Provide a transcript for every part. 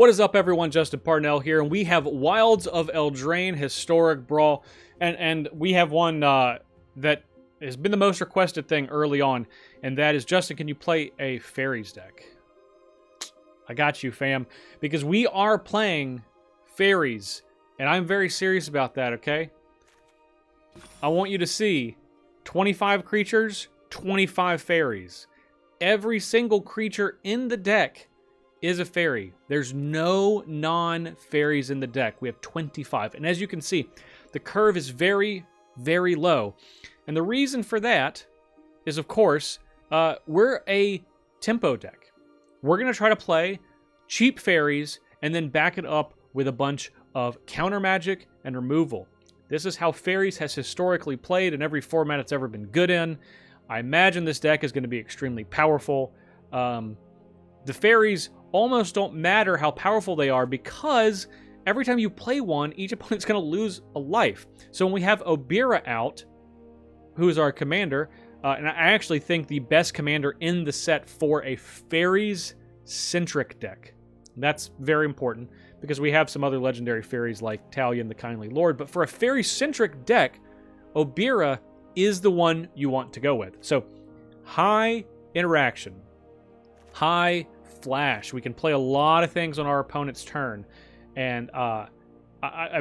What is up, everyone? Justin Parnell here, and we have Wilds of Eldraine Historic Brawl, and we have one that has been the most requested thing early on, and that is, Justin, can you play a Fairies deck? I got you, fam, because we are playing Fairies, and I'm very serious about that, okay? I want you to see 25 creatures, 25 fairies. Every single creature in the deck is a fairy. There's no non-fairies in the deck. We have 25. And as you can see, the curve is very, very low. And the reason for that is, of course, we're a tempo deck. We're going to try to play cheap fairies and then back it up with a bunch of counter magic and removal. This is how fairies has historically played in every format it's ever been good in. I imagine this deck is going to be extremely powerful. The fairies almost don't matter how powerful they are because every time you play one, each opponent's going to lose a life. So when we have Obyra out, who is our commander, and I actually think the best commander in the set for a fairies-centric deck. That's very important because we have some other legendary fairies like Talion the Kindly Lord, but for a fairy-centric deck, Obyra is the one you want to go with. So high interaction, high flash. We can play a lot of things on our opponent's turn, and I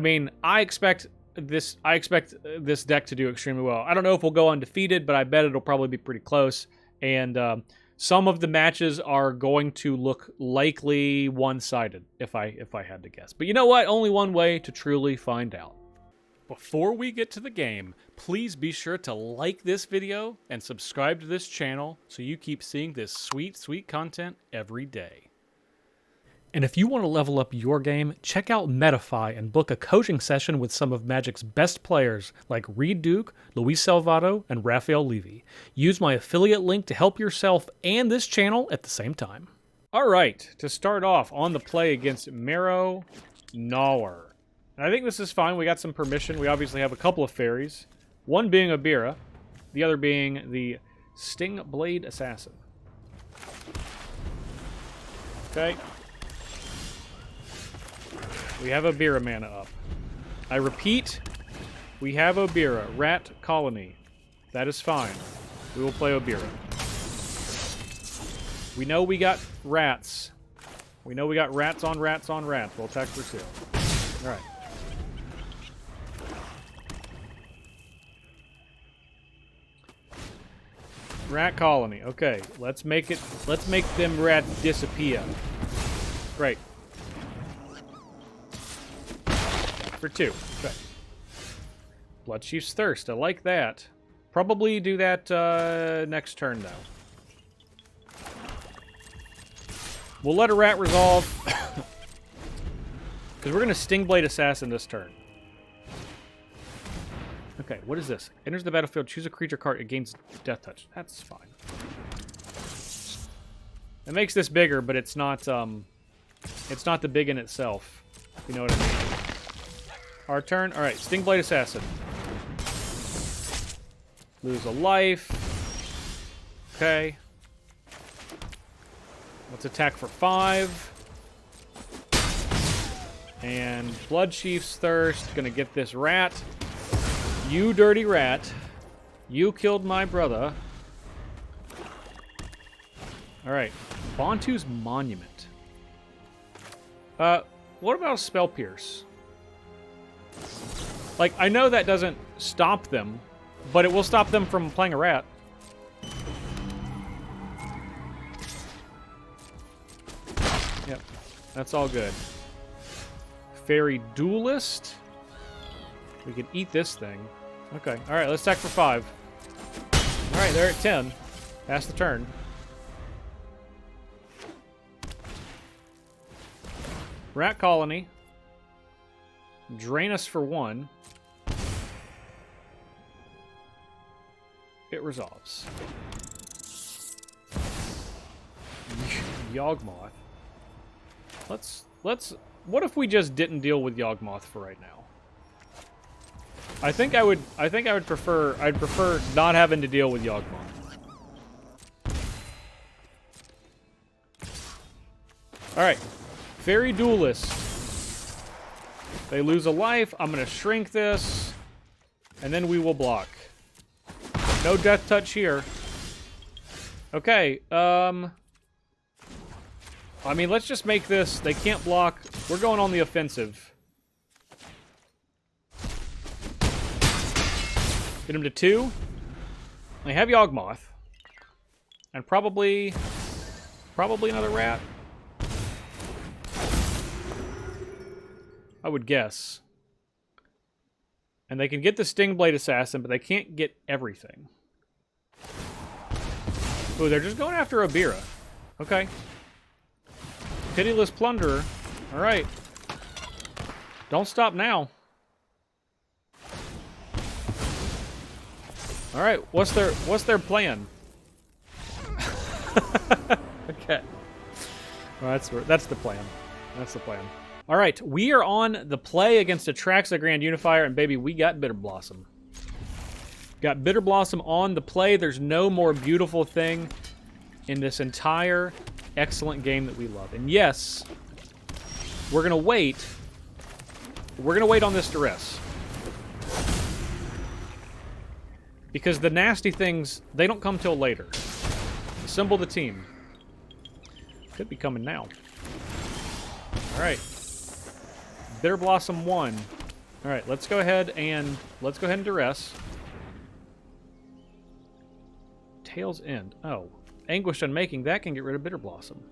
mean, I expect this deck to do extremely well. I don't know if we'll go undefeated, but I bet it'll probably be pretty close. And some of the matches are going to look likely one-sided, if I had to guess. But you know what? Only one way to truly find out. Before we get to the game, please be sure to like this video and subscribe to this channel so you keep seeing this sweet, sweet content every day. And if you want to level up your game, check out Metafy and book a coaching session with some of Magic's best players like Reed Duke, Luis Salvato, and Rafael Levy. Use my affiliate link to help yourself and this channel at the same time. All right, to start off on the play against Marrow Gnawer. And I think this is fine. We got some permission. We obviously have a couple of fairies. One being Obyra, the other being the Sting Blade Assassin. Okay. We have Obyra mana up. I repeat, we have Obyra, Rat Colony. That is fine. We will play Obyra. We know we got rats. We know we got rats on rats on rats. We'll attack for 2. All right. Rat colony. Okay, let's make them rats disappear. Great. For 2. Okay. Bloodchief's Thirst. I like that. Probably do that next turn, though. We'll let a rat resolve. Because we're going to Stingblade Assassin this turn. Okay, what is this? Enters the battlefield, choose a creature card, it gains Death Touch. That's fine. It makes this bigger, but it's not the big in itself. You know what I mean? Our turn. Alright, Stingblade Assassin. Lose a life. Okay. Let's attack for 5. And Bloodchief's Thirst. Gonna get this rat. You dirty rat. You killed my brother. Alright. Bontu's Monument. What about Spell Pierce? Like, I know that doesn't stop them, but it will stop them from playing a rat. Yep. That's all good. Fairy Duelist. We can eat this thing. Okay. Alright, let's attack for 5. Alright, they're at 10. Pass the turn. Rat Colony. Drain us for 1. It resolves. Yawgmoth. Let's... What if we just didn't deal with Yawgmoth for right now? I think I would prefer... I'd prefer not having to deal with Yawgmoth. Alright. Fairy Duelist. They lose a life. I'm going to shrink this. And then we will block. No death touch here. Okay, I mean, let's just make this... They can't block. We're going on the offensive. Get him to 2. They have Yawgmoth. And probably another rat. I would guess. And they can get the Stingblade Assassin, but they can't get everything. Ooh, they're just going after Obyra. Okay. Pitiless Plunderer. Alright. Don't stop now. Alright, what's their plan? Okay. Well, that's the plan. That's the plan. Alright, we are on the play against Atraxa Grand Unifier, and baby, we got Bitter Blossom. Got Bitter Blossom on the play. There's no more beautiful thing in this entire excellent game that we love. And yes, we're going to wait. We're going to wait on this duress. Because the nasty things, they don't come till later. Assemble the team. Could be coming now. Alright. Bitter Blossom 1. Alright, let's go ahead and duress. Tail's End. Oh. Anguished Unmaking. That can get rid of Bitter Blossom.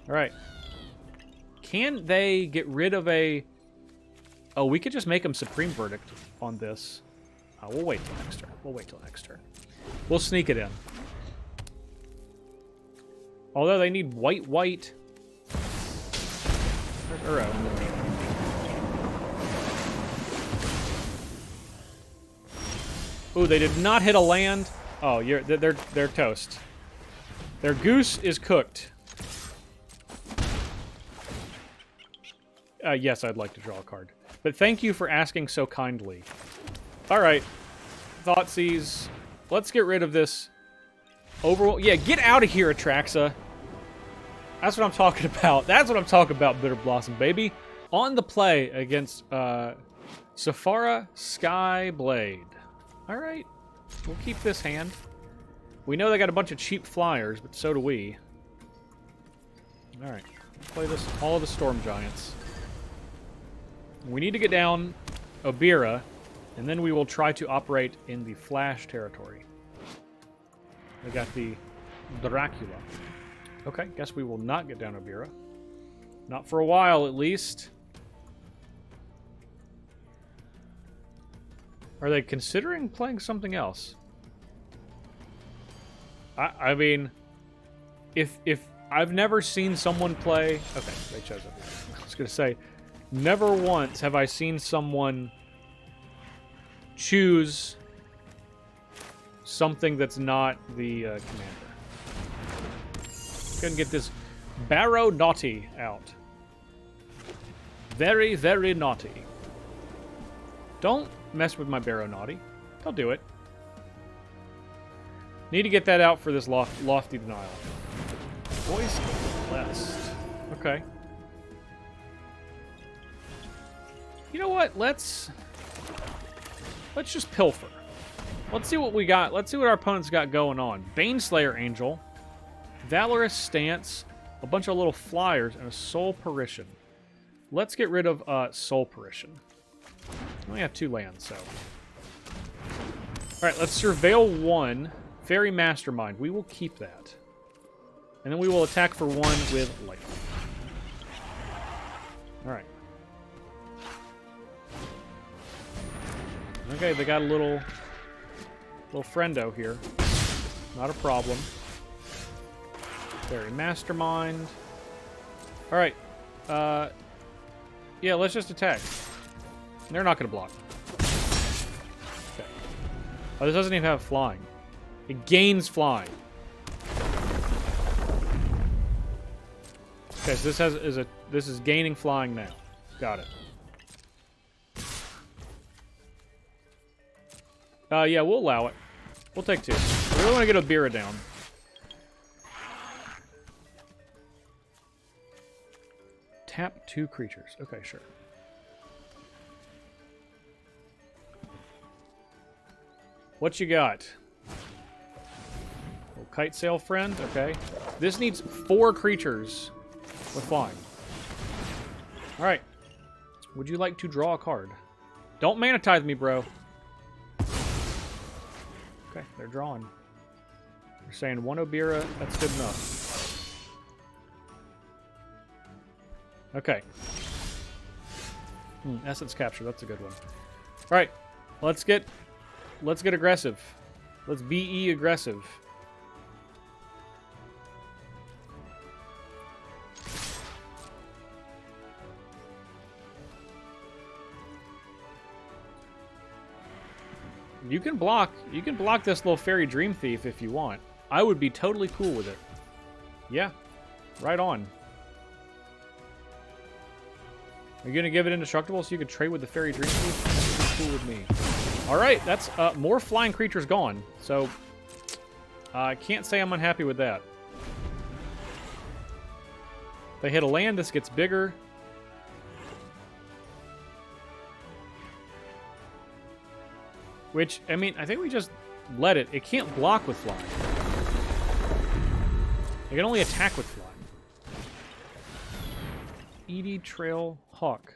Alright. Can they get rid of a... Oh, we could just make them Supreme Verdict on this. We'll wait till next turn. We'll wait till next turn. We'll sneak it in. Although they need white. There's Uro. Ooh, they did not hit a land. Oh, they're toast. Their goose is cooked. Yes, I'd like to draw a card. But thank you for asking so kindly. Alright. Thoughtseize. Let's get rid of this overall. Yeah, get out of here, Atraxa. That's what I'm talking about. That's what I'm talking about, Bitter Blossom, baby. On the play against Sephara Skyblade. Alright. We'll keep this hand. We know they got a bunch of cheap flyers, but so do we. Alright. Play this all of the Storm Giants. We need to get down Obyra, and then we will try to operate in the Flash territory. We got the Dracula. Okay, guess we will not get down Obyra. Not for a while, at least. Are they considering playing something else? I mean, if I've never seen someone play... Okay, they chose it. I was going to say, never once have I seen someone choose something that's not the commander. Couldn't get this Barrow Naughty out. Very, very naughty. Don't mess with my Barrow Naughty. I'll do it. Need to get that out for this lofty denial. Voice Blessed. Okay. You know what? Let's just pilfer. Let's see what we got. Let's see what our opponent's got going on. Baneslayer Angel, Valorous Stance, a bunch of little flyers, and a Soul Parition. Let's get rid of Soul Parition. We only have 2 lands, so. Alright, let's Surveil 1. Fairy Mastermind. We will keep that. And then we will attack for 1 with Lightning. Alright. Okay, they got a little friendo here. Not a problem. Fairy Mastermind. Alright. Yeah, let's just attack. They're not going to block. Okay. Oh, this doesn't even have flying. It gains flying. Okay, so this is gaining flying now. Got it. Yeah, we'll allow it. We'll take 2. We really want to get Obyra down. Tap 2 creatures. Okay, sure. What you got? Little kite sail friend. Okay. This needs 4 creatures with flying. All right. Would you like to draw a card? Don't mana tithe me, bro. Okay, they're drawing. They're saying 1 Obyra. That's good enough. Okay. Essence capture. That's a good one. All right. Let's get aggressive. Let's be aggressive. You can block this little fairy dream thief if you want. I would be totally cool with it. Yeah. Right on. Are you going to give it indestructible so you can trade with the fairy dream thief? That's cool with me. All right, that's more flying creatures gone. So I can't say I'm unhappy with that. If they hit a land, this gets bigger. Which, I mean, I think we just let it. It can't block with flying. It can only attack with flying. Edie Trail Hawk.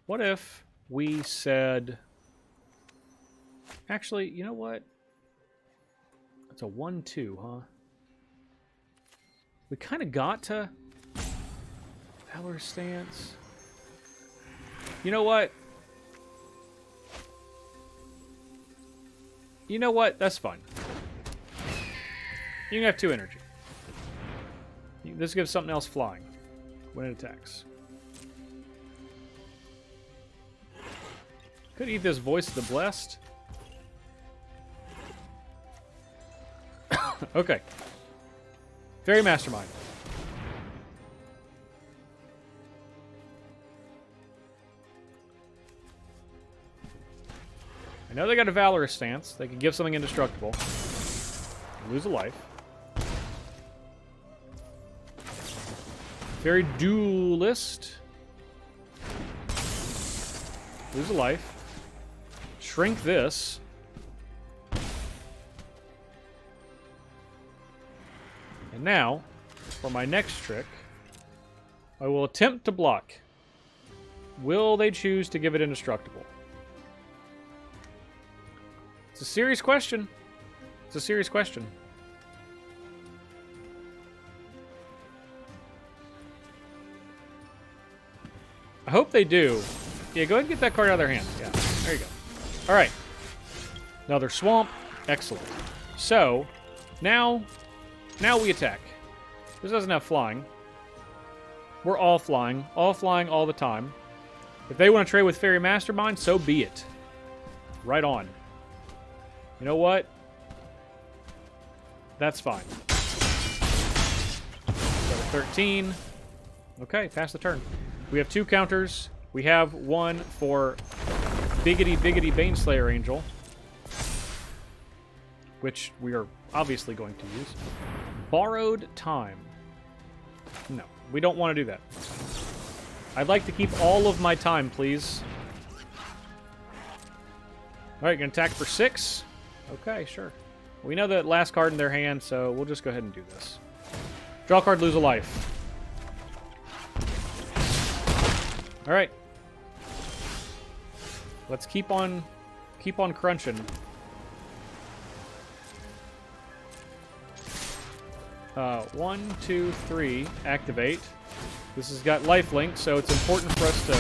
What if we said... Actually, you know what? It's a 1-2, huh? We kind of got to... Valor Stance. You know what? You know what? That's fine. You can have 2 energy. This gives something else flying when it attacks. Could eat this Voice of the Blessed. Okay. Fairy Mastermind. I know they got a Valorous Stance. They can give something indestructible. Lose a life. Fairy Duelist. Lose a life. Shrink this. And now, for my next trick, I will attempt to block. Will they choose to give it indestructible? It's a serious question. It's a serious question. I hope they do. Yeah, go ahead and get that card out of their hand. Yeah, there you go. All right. Another swamp. Excellent. So, now we attack. This doesn't have flying. We're all flying all the time. If they want to trade with Fairy Mastermind, so be it. Right on. You know what? That's fine. So 13. Okay, pass the turn. We have 2 counters. We have 1 for Biggity Baneslayer Angel, which we are obviously going to use. Borrowed Time. No, we don't want to do that. I'd like to keep all of my time, please. All right, gonna attack for 6. Okay, sure. We know the last card in their hand, so we'll just go ahead and do this. Draw a card, lose a life. All right. Let's keep on crunching. 1, 2, 3, activate. This has got lifelink, so it's important for us to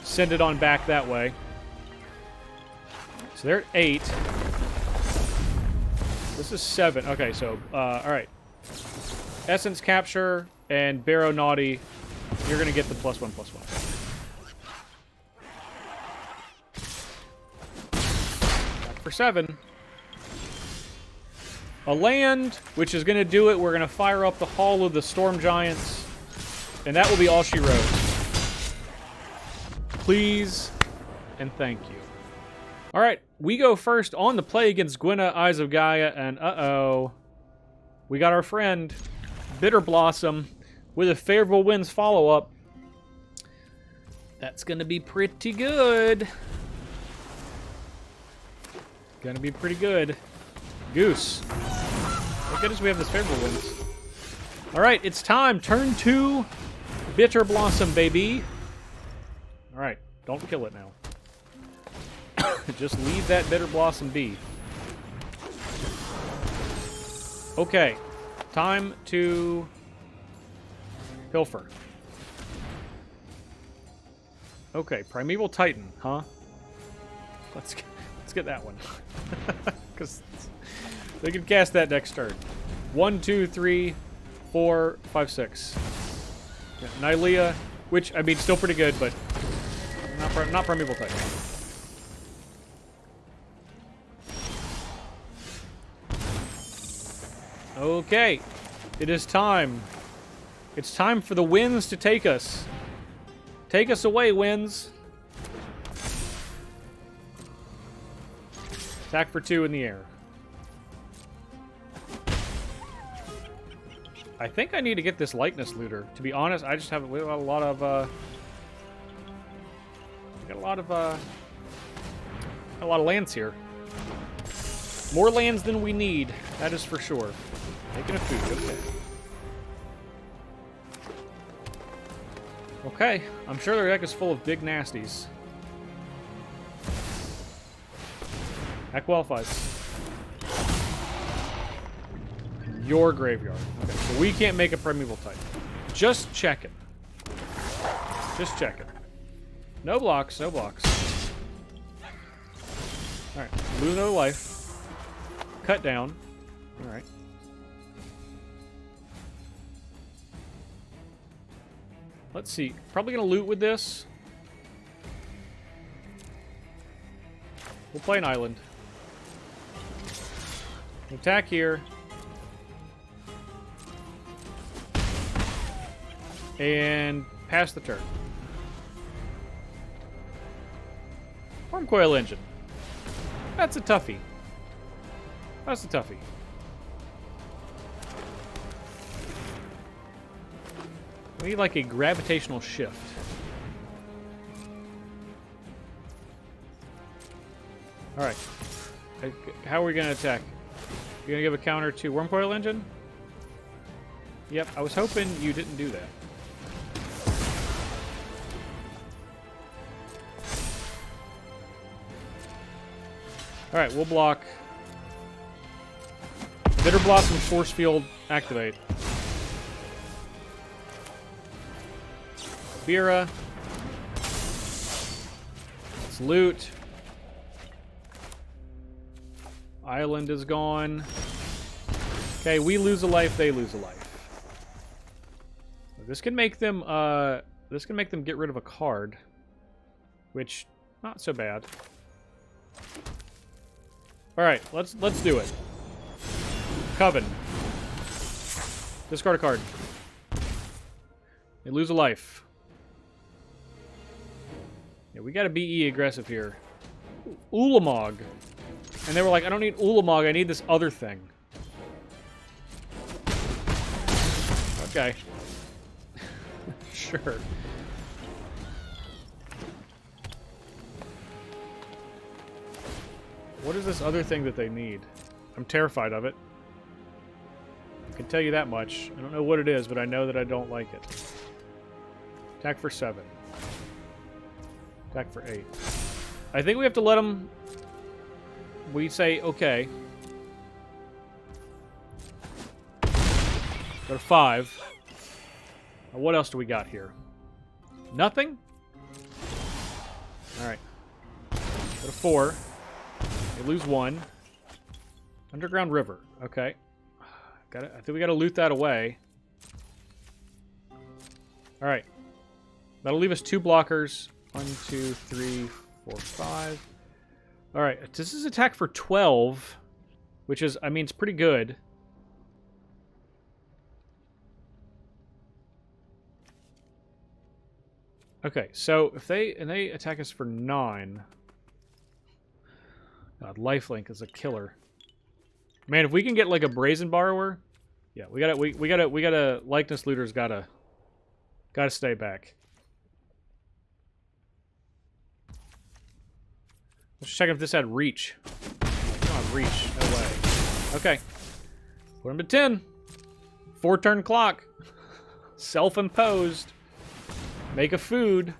send it on back that way. So they're at 8. This is 7. Okay, so, all right. Essence Capture and Barrow Naughty. You're going to get the +1/+1. Back for 7. A land, which is going to do it. We're going to fire up the Hall of the Storm Giants. And that will be all she wrote. Please and thank you. All right, we go first on the play against Gwenna, Eyes of Gaia, and uh-oh. We got our friend, Bitter Blossom. with a favorable winds follow-up. That's going to be pretty good. Gonna be pretty good. Goose. Thank goodness we have this favorable winds. Alright, it's time. Turn 2. Bitter Blossom, baby. Alright, don't kill it now. Just leave that Bitter Blossom be. Okay. Time to pilfer. Okay, Primeval Titan, huh? Let's get that one. Because they can cast that next turn. 1, 2, 3, 4, 5, 6. Yeah, Nylea, which, I mean, still pretty good, but not Primeval Titan. Okay, it is time. It's time for the winds to take us. Take us away, winds. Attack for 2 in the air. I think I need to get this likeness looter. To be honest, I just haven't. We got a lot of. We got a lot of lands here. More lands than we need. That is for sure. Making a food. Okay. Okay. I'm sure their deck is full of big nasties. That qualifies. Your graveyard. Okay, so we can't make a Primeval Titan. Just checking. Just checking. No blocks, no blocks. Alright, lose another life. Cut down. Alright. Let's see. Probably gonna loot with this. We'll play an island. Attack here. And pass the turn. Worm Coil Engine. That's a toughie. That's a toughie. We need like a gravitational shift. Alright. How are we going to attack? You're going to give a counter to Worm Coil Engine? Yep, I was hoping you didn't do that. Alright, we'll block. Bitter Blossom Force Field activate. Obyra. Let's loot. Island is gone. Okay, we lose a life, they lose a life. This can make them get rid of a card. Which, not so bad. Alright, let's do it. Coven. Discard a card. They lose a life. Yeah, we gotta be aggressive here. Ulamog. And they were like, I don't need Ulamog, I need this other thing. Okay. Sure. What is this other thing that they need? I'm terrified of it. I can tell you that much. I don't know what it is, but I know that I don't like it. Attack for 7. Attack for 8. I think we have to let them... We say, okay. Go to 5. Now, what else do we got here? Nothing? Alright. Go to 4. They lose 1. Underground River. Okay. I think we gotta loot that away. Alright. That'll leave us 2 blockers. 1, 2, 3, 4, 5. Alright, this is attack for 12. Which is, I mean, it's pretty good. Okay, so if they attack us for 9. God, lifelink is a killer. Man, if we can get like a brazen borrower, yeah, we gotta likeness looter's gotta Gotta stay back. Let's check if this had reach. Come on, reach. No way. Okay. Put him to 10. 4-turn clock. Self-imposed. Make a food.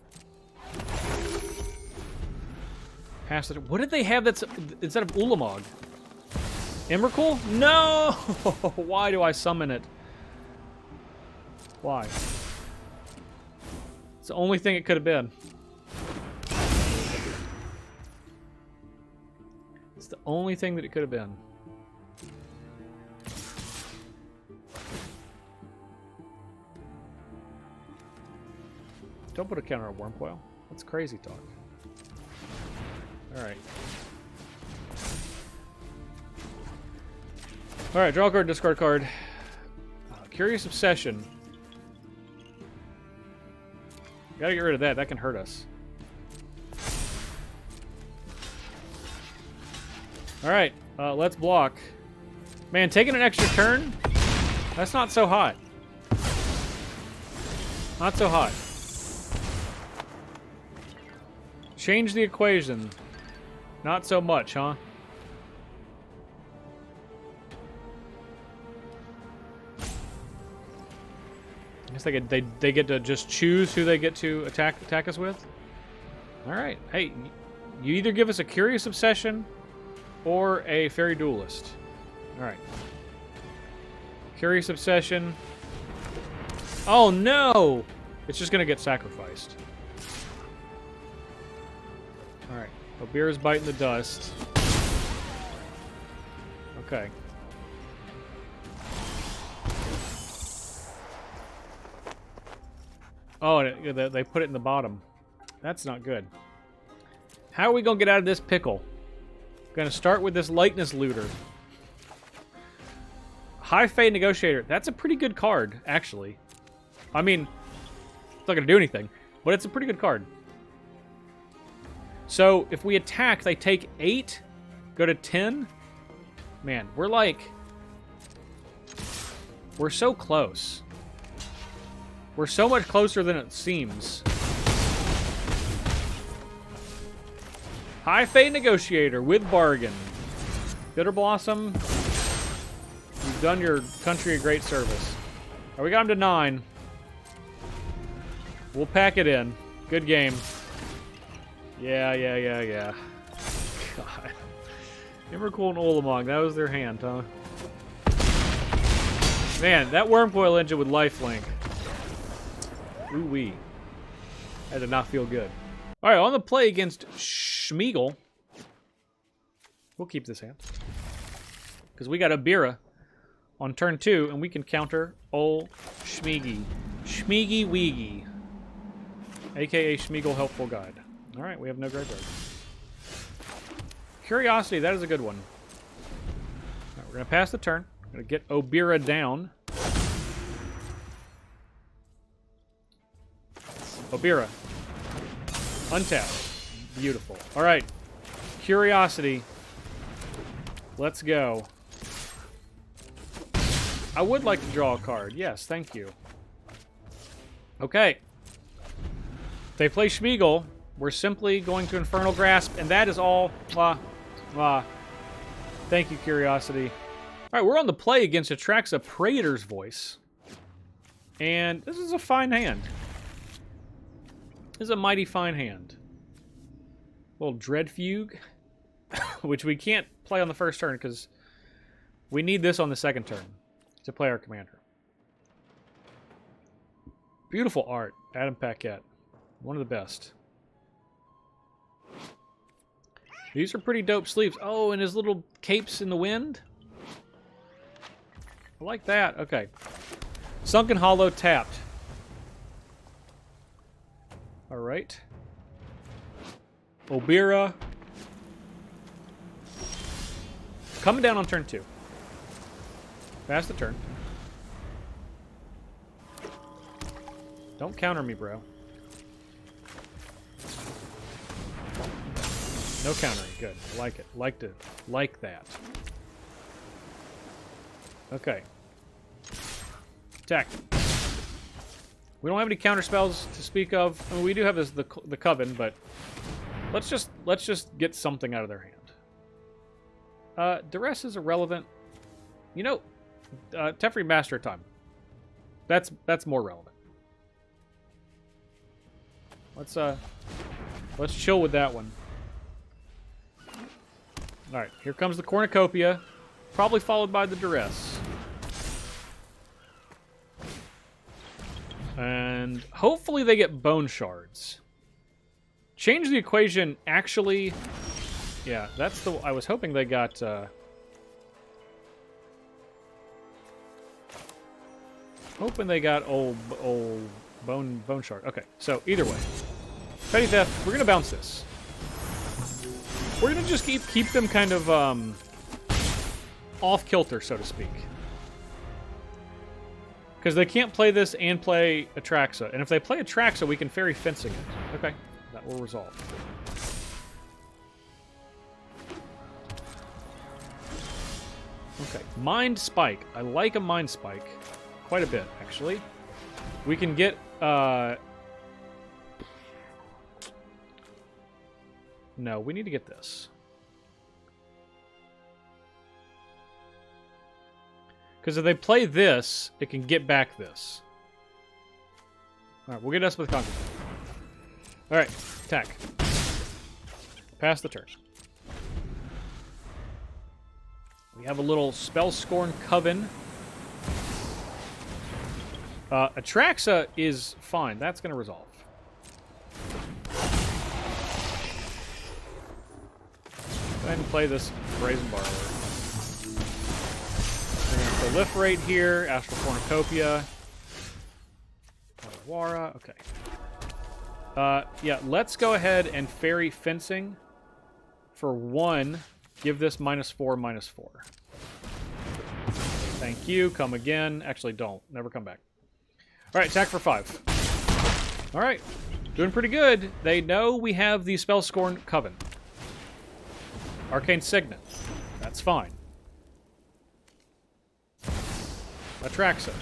Pass it. What did they have that's instead of Ulamog? Emrakul? No! Why do I summon it? Why? It's the only thing it could have been. It's the only thing that it could have been. Don't put a counter on Wormcoil. That's crazy talk. Alright. Alright, draw a card, discard card. Curious Obsession. Gotta get rid of that. That can hurt us. Alright, let's block. Man, taking an extra turn? That's not so hot. Not so hot. Change the equation. Not so much, huh? I guess they get to just choose who they get to attack us with. All right. Hey, you either give us a Curious Obsession or a Fairy Duelist. All right. Curious Obsession. Oh no! It's just gonna get sacrificed. All right. Obyra's biting the dust. Okay. Oh, and they put it in the bottom. That's not good. How are we going to get out of this pickle? Going to start with this Likeness Looter. High Fate Negotiator. That's a pretty good card, actually. I mean, it's not going to do anything, but it's a pretty good card. So, if we attack, they take 8, go to 10. Man, we're so close. We're so much closer than it seems. High Fate Negotiator with Bargain. Bitter Blossom. You've done your country a great service. Right, we got him to 9. We'll pack it in. Good game. Yeah. God. Emrakul and Ulamog, that was their hand, huh? Man, that Wormcoil engine with lifelink. Ooh-wee. That did not feel good. Alright, on the play against Schmeagle. We'll keep this hand. Because we got Obyra on turn 2, and we can counter ol' Schmeagy. Schmeagy Weegy. A.K.A. Schmeagle Helpful Guide. Alright, we have no graveyard. Curiosity, that is a good one. Alright, we're going to pass the turn. We're going to get Obyra down. Obyra. Untap. Beautiful. Alright. Curiosity. Let's go. I would like to draw a card. Yes, thank you. Okay. If they play Schmeagle, we're simply going to Infernal Grasp, and that is all. Thank you, Curiosity. Alright, we're on the play against Atraxa Praetor's Voice. And this is a fine hand. This is a mighty fine hand. A little Dread Fugue, which we can't play on the first turn because we need this on the second turn to play our commander. Beautiful art, Adam Paquette. One of the best. These are pretty dope sleeves. Oh, and his little capes in the wind. I like that. Okay. Sunken Hollow tapped. Alright. Obyra. Coming down on turn 2. Pass the turn. Don't counter me, bro. No countering. Good. I like it. Like that. Okay. Attack. We don't have any counter spells to speak of. I mean, we do have the Coven, but let's just get something out of their hand. Duress is irrelevant. You know, Teferi Master Time. That's more relevant. Let's chill with that one. All right, here comes the Cornucopia, probably followed by the Duress. And hopefully they get Bone Shards. Change the equation, actually... Yeah, that's the... I was hoping they got... Hoping they got old Bone Shard. Okay, so either way. Petty Theft, we're going to bounce this. We're going to just keep them kind of off-kilter, so to speak. Because they can't play this and play Atraxa. And if they play Atraxa, we can Fairy Fencing it. Okay, that will resolve. Okay, Mind Spike. I like a Mind Spike. Quite a bit, actually. We can get... No, we need to get this. Because if they play this, it can get back this. Alright, we'll get us with Conquer. Alright, attack. Pass the turn. We have a little Spellscorn Coven. Atraxa is fine. That's going to resolve. Go ahead and play this Brazen Borrower. We're going to proliferate here. Astral Cornucopia. Wara. Okay. Yeah, let's go ahead and Fairy Fencing. For 1, give this -4/-4. Thank you. Come again. Actually, don't. Never come back. Alright, attack for 5. Alright. Doing pretty good. They know we have the Spellscorn Coven. Arcane Signet. That's fine. Atraxa.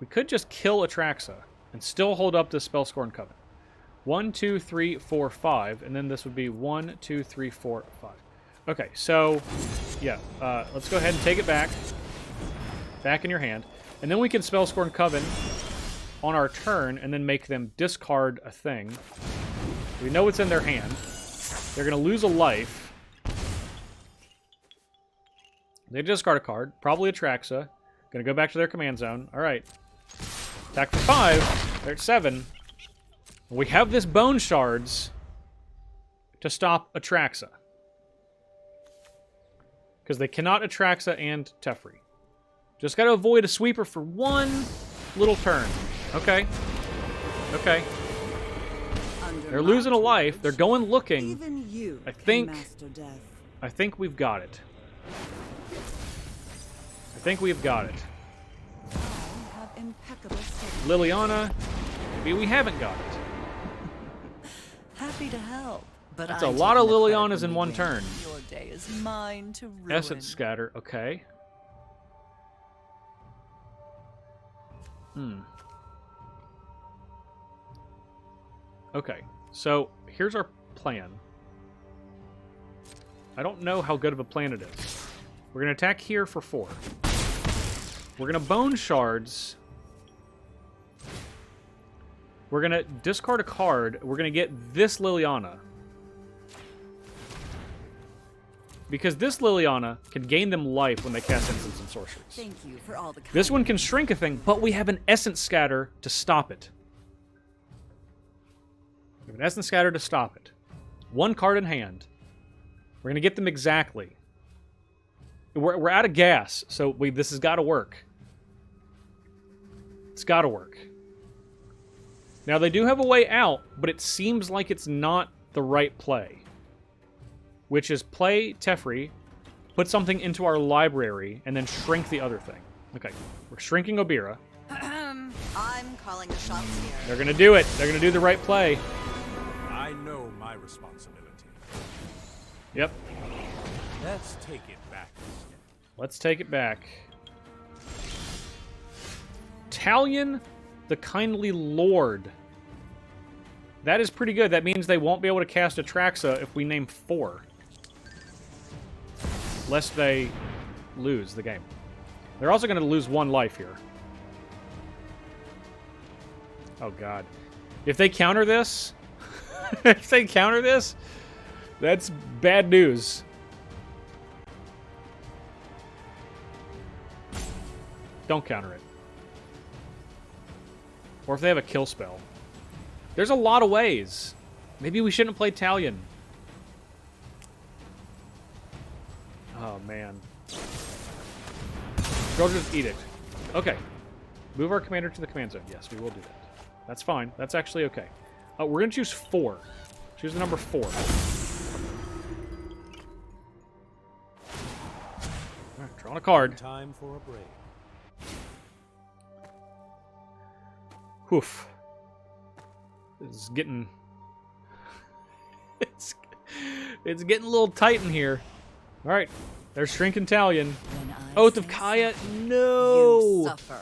We could just kill Atraxa and still hold up this Spellscorn Coven. 1, 2, 3, 4, 5, and then this would be 1, 2, 3, 4, 5. Okay, so, yeah, let's go ahead and take it back. Back in your hand. And then we can Spellscorn Coven on our turn and then make them discard a thing. We know it's in their hand. They're going to lose a life. They discard a card, probably Atraxa. Going to go back to their command zone. All right. Attack for 5. They're at 7. We have this Bone Shards to stop Atraxa. Because they cannot Atraxa and Teferi. Just got to avoid a sweeper for 1 little turn. Okay. Okay. They're losing a life. They're going looking. Even you I think we've got it. I think we've got it. I have impeccable skill. Liliana, maybe we haven't got it. Happy to help, but That's a lot of Lilianas in one turn. Your day is mine to ruin. Essence Scatter, okay. Okay, so here's our plan. I don't know how good of a plan it is. We're going to attack here for 4. We're going to Bone Shards. We're going to discard a card. We're going to get this Liliana. Because this Liliana can gain them life when they cast instants and sorceries. Thank you for all the This one can shrink a thing, but we have an Essence Scatter to stop it. We have an Essence Scatter to stop it. 1 card in hand. We're going to get them exactly. We're out of gas, so this has got to work. It's got to work. Now, they do have a way out, but it seems like it's not the right play. Which is play Teferi, put something into our library, and then shrink the other thing. Okay, we're shrinking Obyra. I'm calling the shots here. They're going to do it. They're going to do the right play. I know my responsibility. Yep. Let's take it back. Let's take it back. Talion, the Kindly Lord. That is pretty good. That means they won't be able to cast Atraxa if we name 4. Lest they lose the game. They're also going to lose 1 life here. Oh, God. If they counter this... if they counter this, that's bad news. Don't counter it. Or if they have a kill spell. There's a lot of ways. Maybe we shouldn't play Talion. Oh, man. Gorgeous Edict. Okay. Move our commander to the command zone. Yes, we will do that. That's fine. That's actually okay. We're going to choose 4. Choose the number 4. All right, drawing a card. Time for a break. Woof. This is getting... it's getting a little tight in here. All right. There's Shrinking Talion. Oath of Kaya. No! You suffer.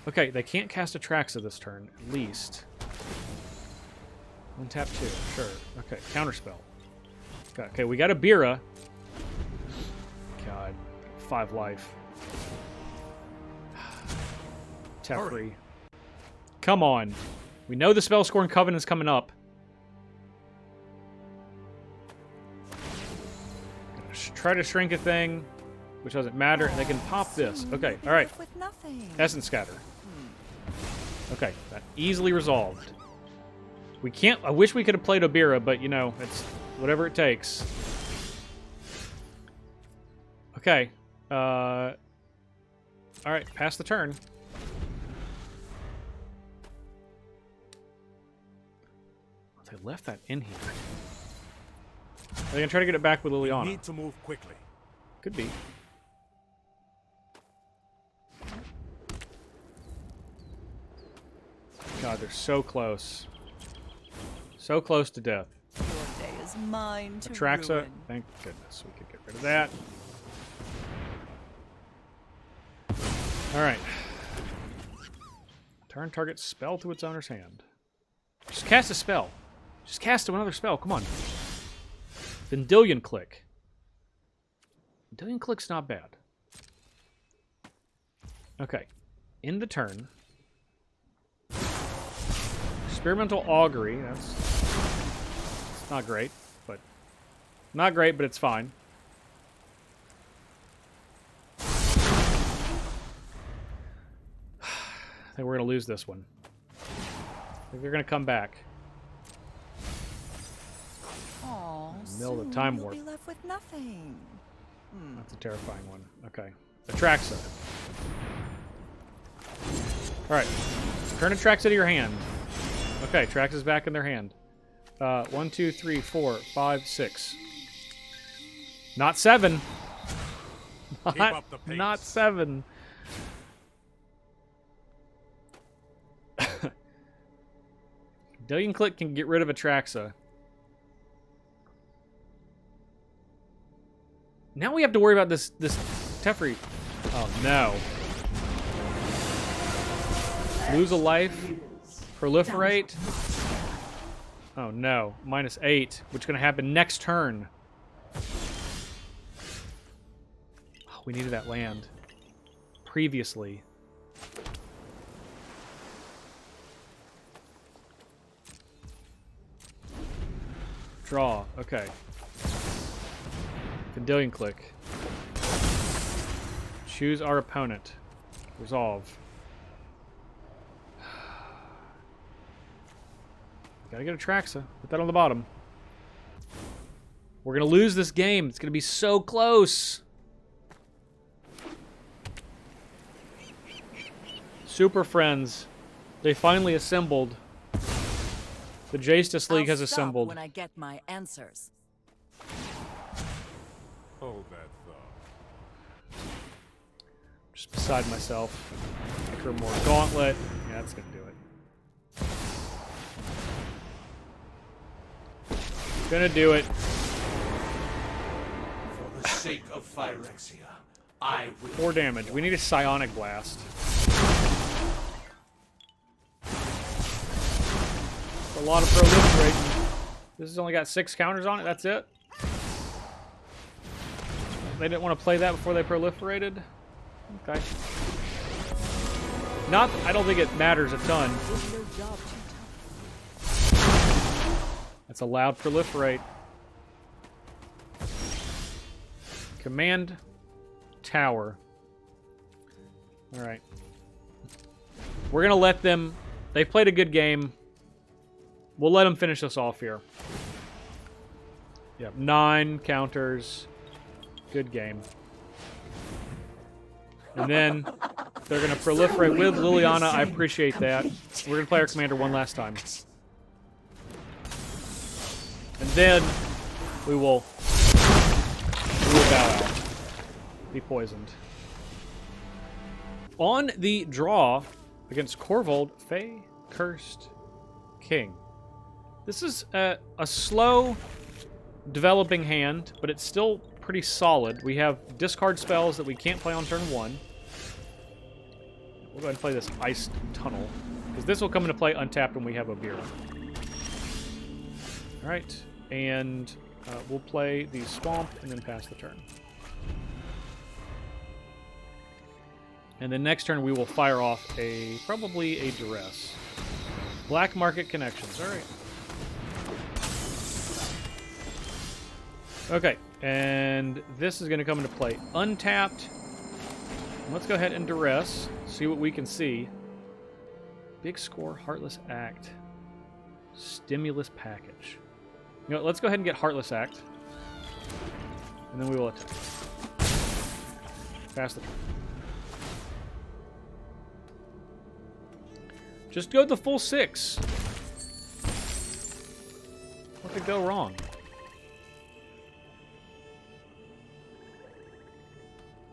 Okay, they can't cast Atraxa this turn, at least. 1 tap 2, sure. Okay, counterspell. Okay, we got Obyra. God, 5 life. Tap 3. Come on. We know the spell scoring Covenant's coming up. Try to shrink a thing, which doesn't matter. They can pop this. Okay, all right. Essence Scatter. Okay, that easily resolved. We can't... I wish we could have played Obyra, but, you know, it's whatever it takes. Okay. All right, pass the turn. They left that in here. Are they going to try to get it back with Liliana? Need to move quickly. Could be. God, they're so close. So close to death. Your day is mine to Atraxa. ruin. Thank goodness we could get rid of that. Alright. Turn target spell to its owner's hand. Just cast a spell. Just cast another spell. Come on. Vendilion Click. Vendilion Click's not bad. Okay. In the turn. Experimental Augury. That's not great, but... Not great, but it's fine. I think we're going to lose this one. I think they're going to come back. Aw, Middle of soon the Time you'll Warp. be left with nothing. That's a terrifying one. Okay. Atraxa. Alright. Turn Atraxa to your hand. Okay, Atraxa's back in their hand. 1, 2, 3, 4, 5, 6. Not 7. Keep up the pace. Not 7. Vendilion Click can get rid of Atraxa. Now we have to worry about this Teferi. Oh no. Lose a life. Proliferate. Oh no. -8, which is going to happen next turn. Oh, we needed that land. Previously. Draw. Okay. Vendilion Click. Choose our opponent. Resolve. Gotta get Atraxa. Put that on the bottom. We're gonna lose this game. It's gonna be so close. Super Friends. They finally assembled. The Justice League has I'll stop assembled. when I get my answers. Hold that thought. Just beside myself. Make her more gauntlet. Yeah, that's gonna do it. Gonna do it. For the sake of Phyrexia, I will... 4 damage. We need a Psionic Blast. a lot of proliferating. This has only got 6 counters on it. That's it. They didn't want to play that before they proliferated. Okay. Not, I don't think it matters a ton. That's a loud proliferate. Command tower. All right. We're going to let them... They've played a good game. We'll let them finish us off here. Yep, 9 counters. Good game. And then they're going to proliferate with Liliana. I appreciate that. We're going to play our commander one last time. And then we will bow out. Be poisoned. On the draw against Corvold, Fey Cursed King. This is a slow developing hand, but it's still pretty solid. We have discard spells that we can't play on turn 1. We'll go ahead and play this Iced Tunnel, because this will come into play untapped when we have Obyra. Alright, and we'll play the Swamp and then pass the turn. And then next turn we will fire off probably a Duress. Black Market Connections, alright. Okay, and this is going to come into play untapped. Let's go ahead and Duress, see what we can see. Big Score, Heartless Act, Stimulus Package. You know, let's go ahead and get Heartless Act, and then we will attack. Pass the turn. Just go the full 6. What could go wrong?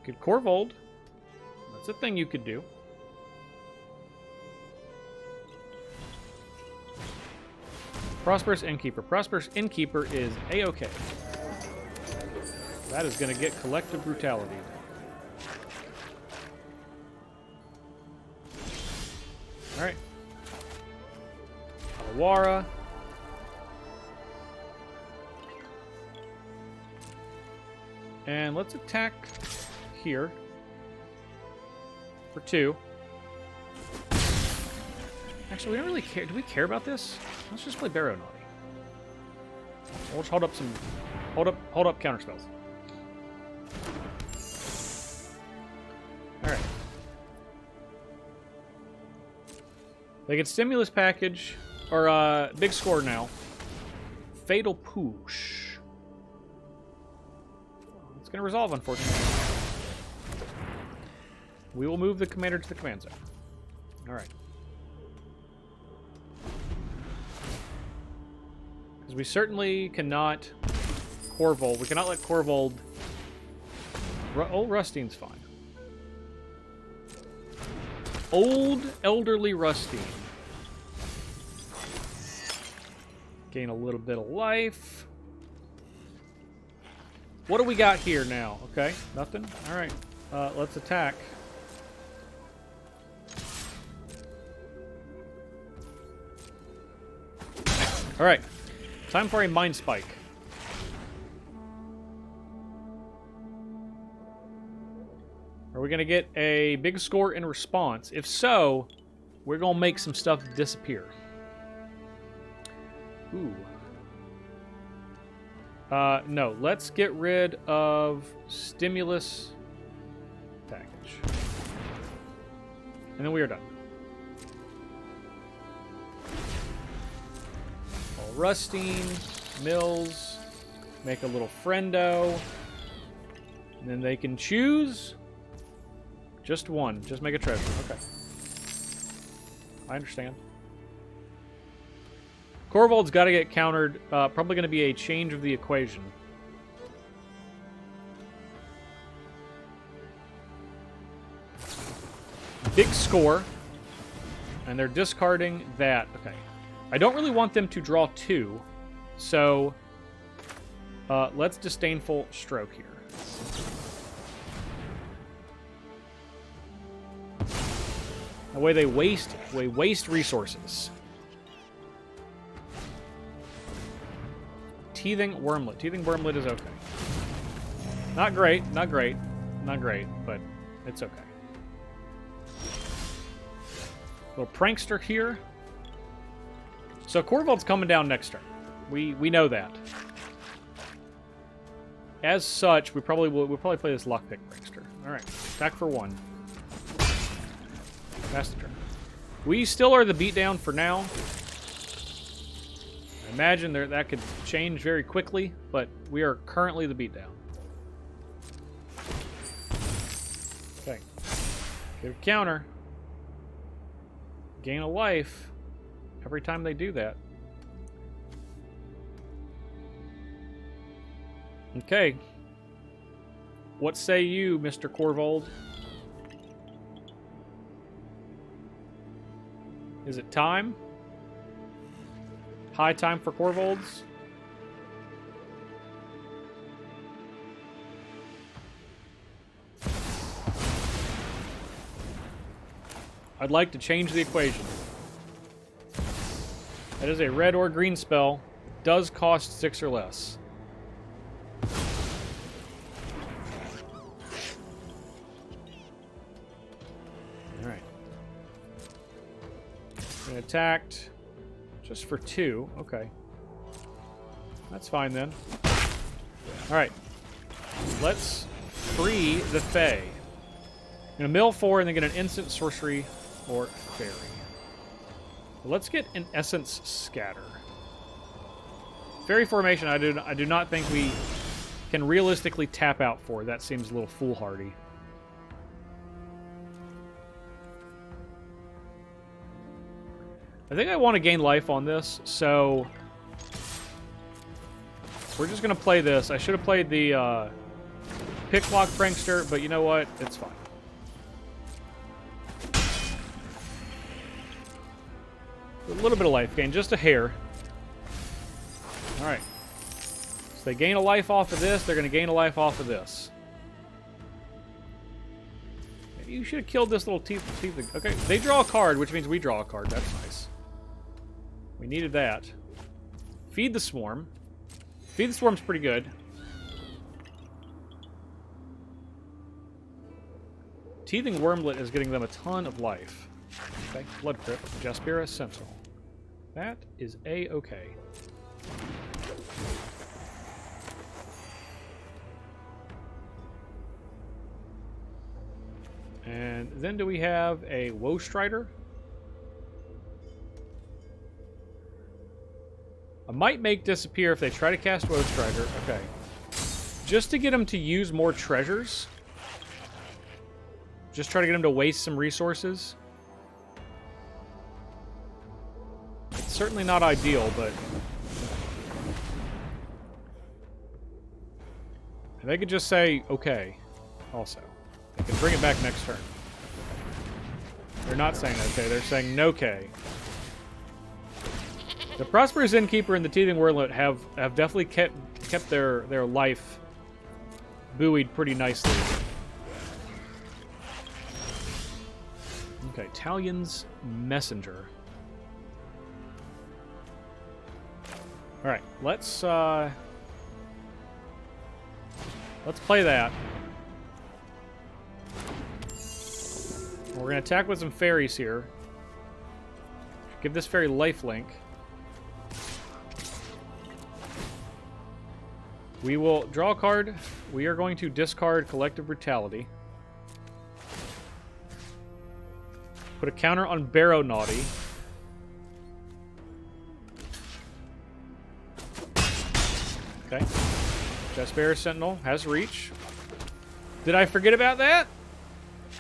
Could Corvold. That's a thing you could do. Prosperous Innkeeper. Prosperous Innkeeper is A-OK. That is going to get Collective Brutality. Alright. Awara. And let's attack here for 2. Actually, we don't really care. Do we care about this? Let's just play Barrow Naughty. We'll just hold up some... Hold up counter spells. Alright. They get Stimulus Package, or Big Score now. Fatal Push. It's going to resolve, unfortunately. We will move the commander to the command zone. Alright. Because we certainly cannot... Corvold. We cannot let Corvold... Old Rustine's fine. Old Elderly Rustine. Gain a little bit of life. What do we got here now? Okay, nothing? Alright, let's attack. Alright, time for a Mind Spike. Are we going to get a big score in response? If so, we're going to make some stuff disappear. Ooh. No, let's get rid of Stimulus Package. And then we are done. All Rustine, Mills, make a little friendo. And then they can choose just one. Just make a treasure. Okay. I understand. Corvold's got to get countered. Probably going to be a change of the equation. Big Score. And they're discarding that. Okay. I don't really want them to draw 2. So, let's Disdainful Stroke here. That way they waste resources. Teething Wormlet. Teething Wormlet is okay. Not great, not great, not great, but it's okay. Little prankster here. So Corvold's coming down next turn. We know that. As such, we'll probably play this lockpick prankster. All right, attack for 1. Pass the turn. We still are the beatdown for now. I imagine that could change very quickly, but we are currently the beatdown. Okay. Get a counter. Gain a life every time they do that. Okay. What say you, Mr. Corvold? Is it time? High time for Corvolds? I'd like to change the equation. That is a red or green spell. It does cost 6 or less. Alright. And attacked just for 2. Okay. That's fine then. Alright. Let's free the Fae. I'm going to mill 4 and then get an instant sorcery or fairy. Let's get an Essence Scatter. Fairy formation I do not think we can realistically tap out for. That seems a little foolhardy. I think I want to gain life on this, so we're just going to play this. I should have played the Picklock Prankster, but you know what? It's fine. A little bit of life gain, just a hair. Alright. So they gain a life off of this, they're going to gain a life off of this. Maybe you should have killed this little teeth. Okay, they draw a card, which means we draw a card. That's nice. We needed that. Feed the Swarm. Feed the Swarm's pretty good. Teething Wormlet is getting them a ton of life. Okay, Blood Crypt, Jaspera Sentinel. That is A-okay. And then do we have a Woe Strider? I might make disappear if they try to cast Woe Strider. Okay. Just to get them to use more treasures. Just try to get them to waste some resources. It's certainly not ideal, but if they could just say okay, also. They can bring it back next turn. They're not saying okay, they're saying no-K. The Prosperous Innkeeper and the Teething Wormlet have definitely kept their life buoyed pretty nicely. Okay, Talion's Messenger. Alright, let's play that. We're going to attack with some fairies here. Give this fairy lifelink. We will draw a card. We are going to discard Collective Brutality. Put a counter on Barrow Naughty. Okay. Jaspera Sentinel has reach. Did I forget about that?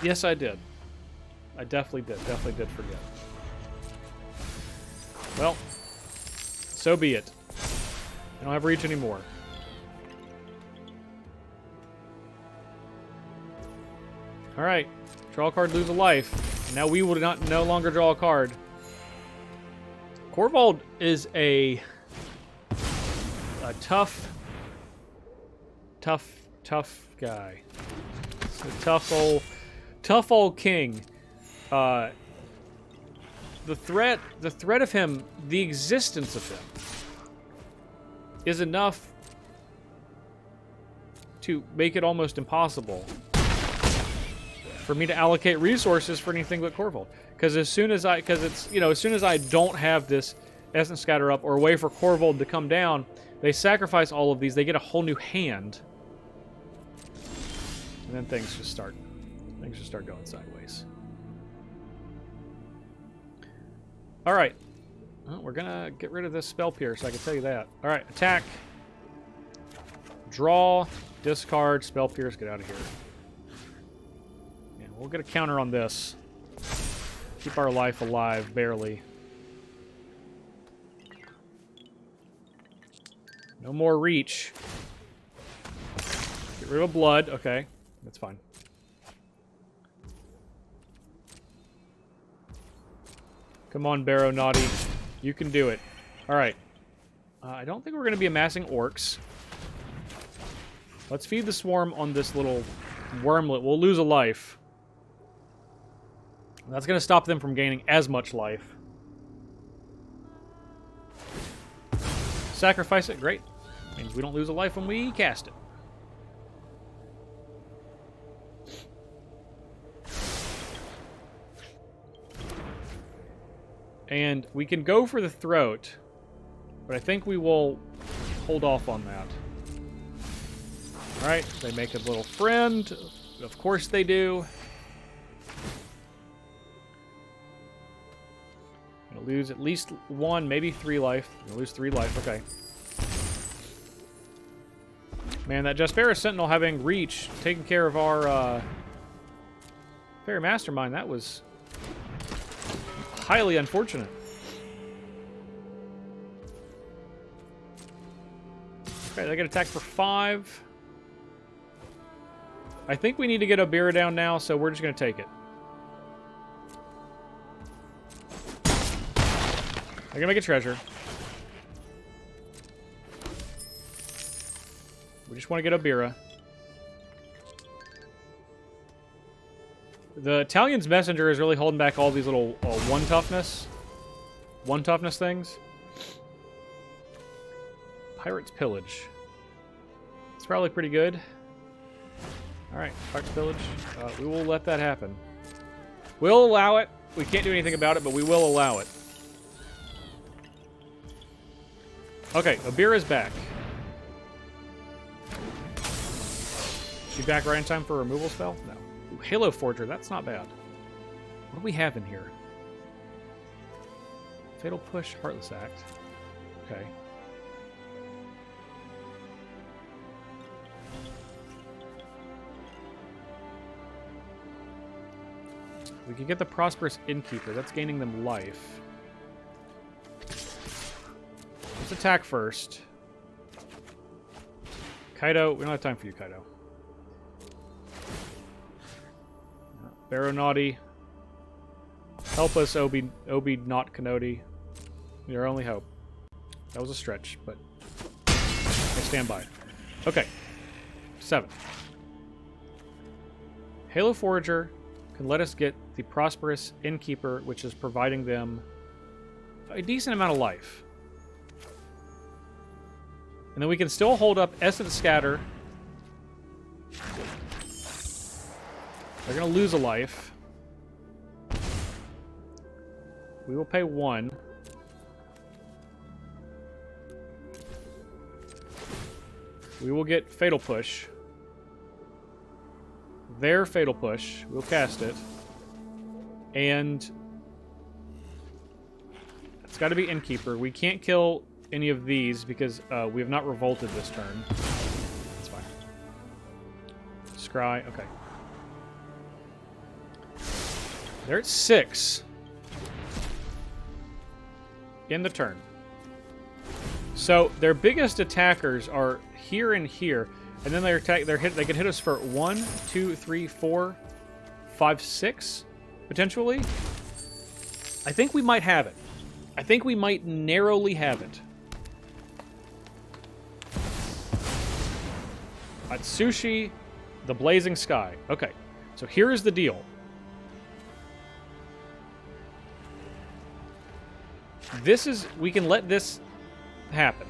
Yes, I did. I definitely did. Definitely did forget. Well, so be it. I don't have reach anymore. Alright. Draw a card, lose a life. Now we will no longer draw a card. Corvold is a tough guy. It's a tough old king. The threat of him, the existence of him, is enough to make it almost impossible for me to allocate resources for anything but Corvold. Because as soon as I don't have this Essence Scatter up or a way for Corvold to come down, they sacrifice all of these, they get a whole new hand. And then things just start going sideways. Alright. Well, we're gonna get rid of this Spell Pierce, I can tell you that. Alright, attack. Draw, discard, Spell Pierce, get out of here. Yeah, we'll get a counter on this. Keep our life alive, barely. No more reach. Get rid of blood. Okay, that's fine. Come on, Barrow Naughty. You can do it. Alright. I don't think we're going to be amassing orcs. Let's feed the swarm on this little wormlet. We'll lose a life. That's going to stop them from gaining as much life. Sacrifice it. Great. Means we don't lose a life when we cast it. And we can go for the throat, but I think we will hold off on that. Alright, they make a little friend. Of course they do. Gonna lose at least 1, maybe 3 life. Gonna lose 3 life, okay. Man, that Jaspera Sentinel having reach, taking care of our Fairy Mastermind, that was highly unfortunate. Okay, they get attacked for 5. I think we need to get Obyra down now, so we're just going to take it. I'm going to make a treasure. We just want to get Obyra. The Italian's Messenger is really holding back all these little one toughness things. Pirate's Pillage. It's probably pretty good. Alright, Pirate's Pillage. We will let that happen. We'll allow it. We can't do anything about it, but we will allow it. Okay, Obyra's back. She back right in time for a removal spell? No. Ooh, Halo Forger, that's not bad. What do we have in here? Fatal Push, Heartless Act. Okay. We can get the Prosperous Innkeeper. That's gaining them life. Let's attack first. Kaido, we don't have time for you, Kaido. Barrow Naughty. Help us, Obi not Kanodi. Your only hope. That was a stretch, but I stand by it. Okay. 7. Halo Forager can let us get the Prosperous Innkeeper, which is providing them a decent amount of life. And then we can still hold up Essence Scatter. They're going to lose a life. We will pay 1. We will get Fatal Push. Their Fatal Push. We'll cast it. And it's got to be Innkeeper. We can't kill any of these because we have not revolted this turn. That's fine. Scry. Okay. They're at 6 in the turn. So their biggest attackers are here and here, and then they can hit us for 1, 2, 3, 4, 5, 6 potentially. I think we might have it. I think we might narrowly have it. Atsushi, the Blazing Sky. Okay, so here is the deal. We can let this happen.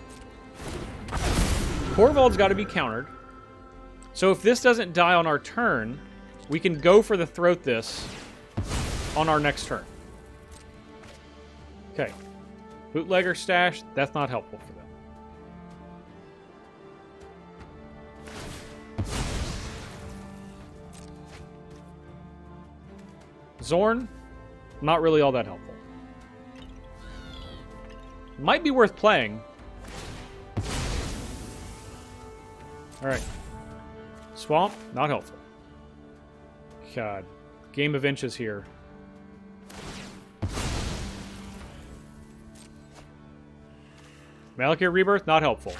Corvald's got to be countered. So if this doesn't die on our turn, we can go for the Throat This on our next turn. Okay. Bootlegger stash, that's not helpful for them. Zorn, not really all that helpful. Might be worth playing. Alright. Swamp, not helpful. God. Game of inches here. Malakir Rebirth, not helpful.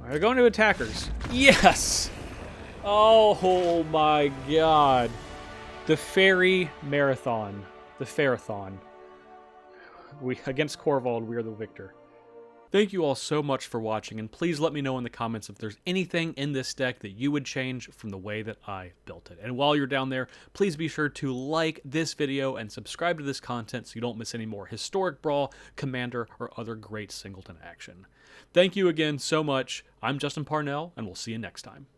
Alright, going to attackers. Yes! Oh my god. The Fairy Marathon. The Fairathon. Against Corvald, we are the victor. Thank you all so much for watching, and please let me know in the comments if there's anything in this deck that you would change from the way that I built it. And while you're down there, please be sure to like this video and subscribe to this content so you don't miss any more Historic Brawl, Commander, or other great singleton action. Thank you again so much. I'm Justin Parnell, and we'll see you next time.